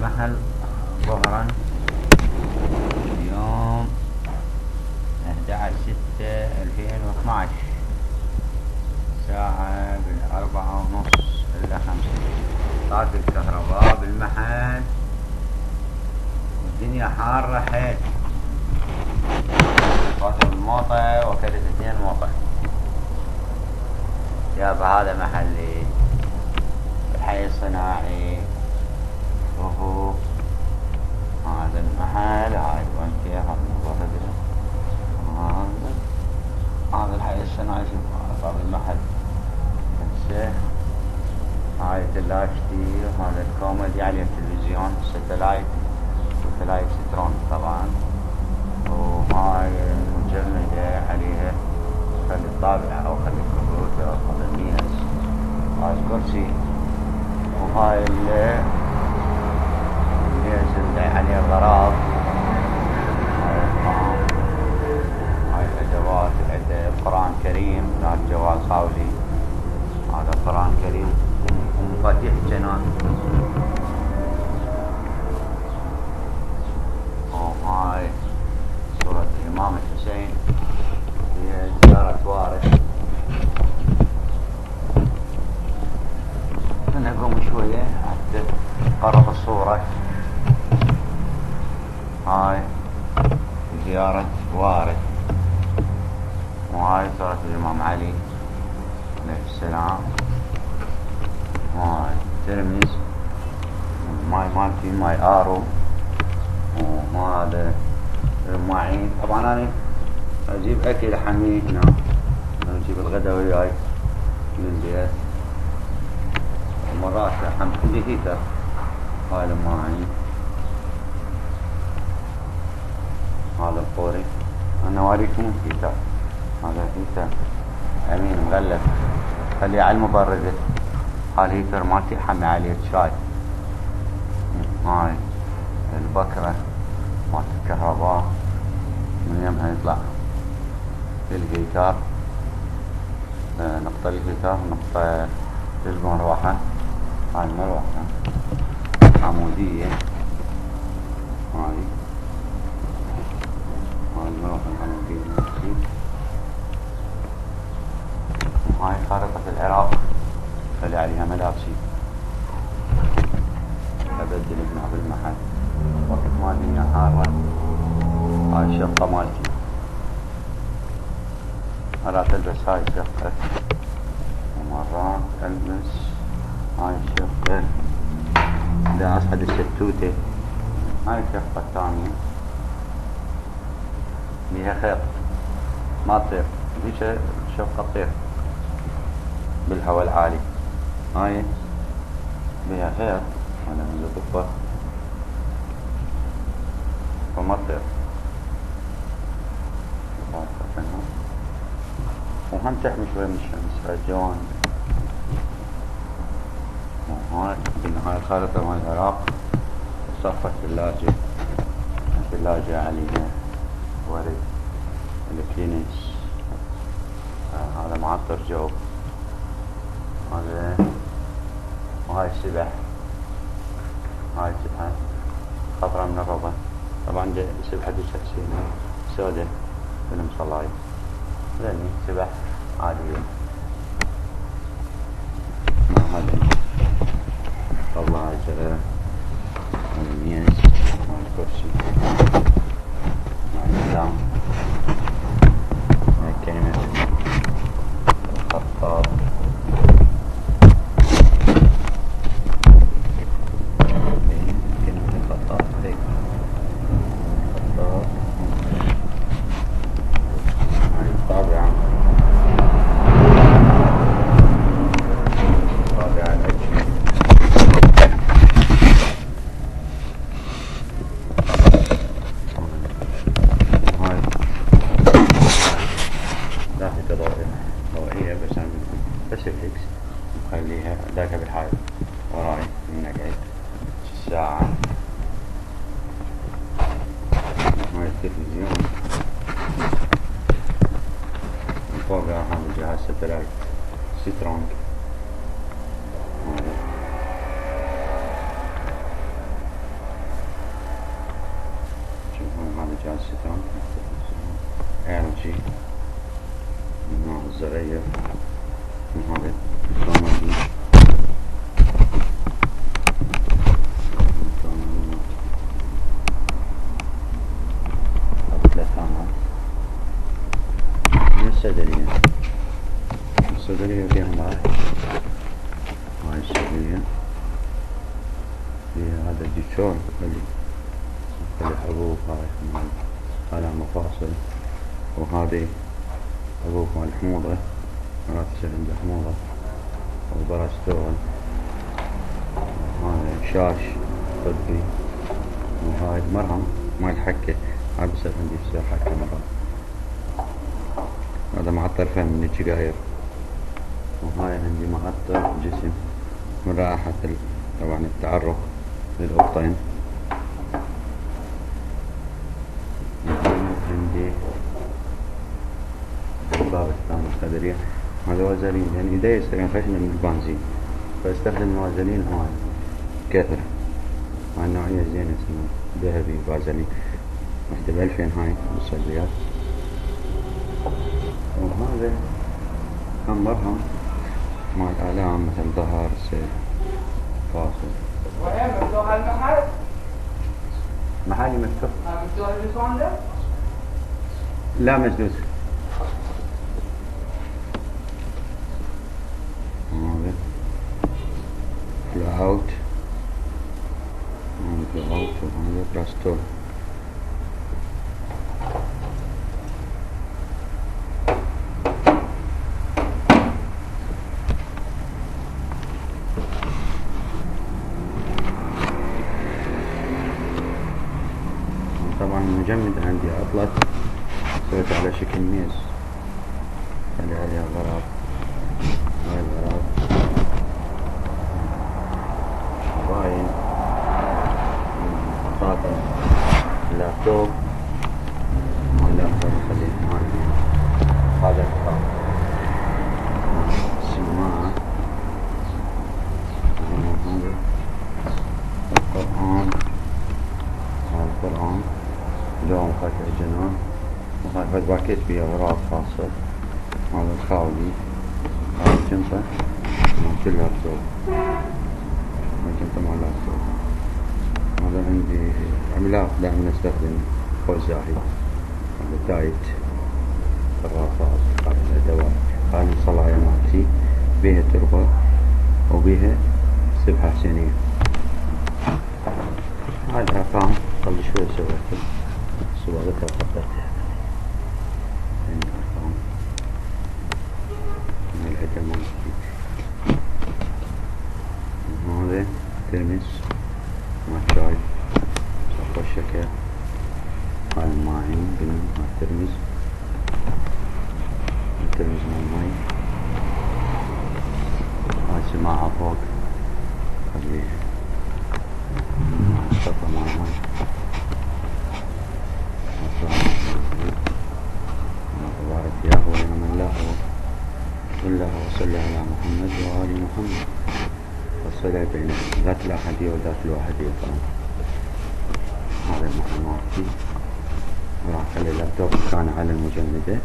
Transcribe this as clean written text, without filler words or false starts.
المحل ظهرا يوم 11/6/2012 ساعة 4:30 إلا 5. طارت الكهرباء بالمحل والدنيا حارة حيل. فاتوا الموطة وكلت 2 موطة. يابا هذا محلي بالحي الصناعي. شوفوا هذا المحل، هاي البنكة، هذا الحي الصناعي. شوفوا هذا المحل هسه. هاي تلاجتي وهذا الكوميدي عليه تلفزيون ستلايت سترون طبعا. وهاي المجردة عليها خلي الطابعة او خلي الكمبيوتر او خلي الميز. هاي الكرسي وهاي الميز اللي عليه الغراض. هاي القام، هاي الادوات العدة، القرآن كريم، هناك جوال صاولي، هذا القرآن كريم ومفاتيح جنان. وهاي صورة الإمام الحسين في زيارة وارث. أنا أقوم شوية حتى قرب الصورة. هاي زيارة وارث. وهاي صورة الإمام علي عليه السلام. هاي ترمز ماي مالتي ماي آرو. وهذا المعين. طبعا أنا أجيب أكل حمي هنا، أجيب الغداء وياي من البيت ومرات لحم عندي هيتر. هاي المعين، هذا القوري. أنا واريكم هيتر، هذا هيتر أمين مغلف خليه على المبردة. هاي الهيتر مالتي حمي عليه الشاي. هاي البكرة مالت الكهرباء من يمها يطلع للهيتر، نقطة للهيتر ونقطة للمروحة. هاي المروحة عمودية. هاي المروحة العمودية. وهاي خارطة العراق خلي عليها ملابسي أبدل هنا بالمحل وقت ما الدنيا حارة. هاي الشقة مالتي، مرات ألبس هاي الشقة ومرات ألبس هاي الشقة دا أصعد الشتوتة. هاي الشقة الثانية بيها خيط ما تطير، هيك شقة تطير بالهواء العالي. هاي بيها خيط ولا من الضبة وما تطير. وهم تحمي شوي من الشمس الجوانب. وهاي هاي الخارطة مال العراق. وصفة ثلاجة عليها ورد الكلينكس. هذا معطر جو. هذا وهاي السبح. هاي السبحة خضرة من الربع. طبعا سبحة الشمسية سوداء بالمصلاي. ذني سبح عادية. هذا طلع الجرة والميز والكرسي والنظام. كلمة الخطاط. كلمة الخطاط هيك خطاط. طابعة الأجهزة. هاي لافتة ضوئية بس الإكس خليها ذاك بالحائط وراي من نقعد الساعة. هاي التلفزيون من فوق. هذا جهاز ستلايت سترونج. السورية. هذا الديكور اللي الحبوب هاي على مفاصل، وهذه حبوب مال الحموضة، مرات تصير عنده حموضة وبراستول. هذا شاش طبي، وهاي مرهم مال الحكة، هاي بصير عندي تصير حكة مرات. هذا معطر فم من الجقاير، وهاي عندي معطر جسم من رائحة طبعا التعرق للقطين. عندي الباب الثاني الخدرية، هذا وازلين لأن يعني إيدي يصيرون خشنة من البنزين، فاستخدم وازلين هواي كثرة. هاي النوعية زينة اسمها ذهبي فازلين، واحدة ب2000 هاي بالصيدليات. وهذا هم مرهم مال آلام مثل ظهر سيل فاصل. وين مفتوح المحل؟ محلي مفتوح؟ مفتوح اللسان ده؟ لا مسدود. هذا فلو اوت، فلو اوت، وهذا براستول. طبعا المجمد عندي عطلت، سويت على شكل ميز، خلي عليها غراب. هاي الغراب باين خاطر اللابتوب، واللابتوب خليه مالي. هذا الغراب السماعة، هذا القرآن، هذا القرآن دوم خاتم الجنان. وهذا باكيت فيها غراض خاصة. هذا الخاولي، هذا الجنطة مالت اللابتوب، الجنطة مال اللابتوب. هذا عندي عملاق دائما نستخدم فوزاهي، هذا دايت الرافات. هاي الأدوات، هاي الصلاية مالتي بيها تربة وبيها سبحة حسينية. هاي الأرقام قبل شوي سويتها صورتها وحطيتها. عندي أرقام من العدة مالتي. هذا ترمس مال شاي، صفو الشكر. هاي الماعين بنم، هاي الترمس، الترمس مال ماي. هاي سماعة فوق خليها شطة مال ماي. تبارك يا هو من لا هو، الله وصلى على محمد وآل محمد. والصلاة بين ذات الأحدية وذات الواحدية. هذا المحل مالتي، وراح أخلي اللابتوب كان على المجمدة.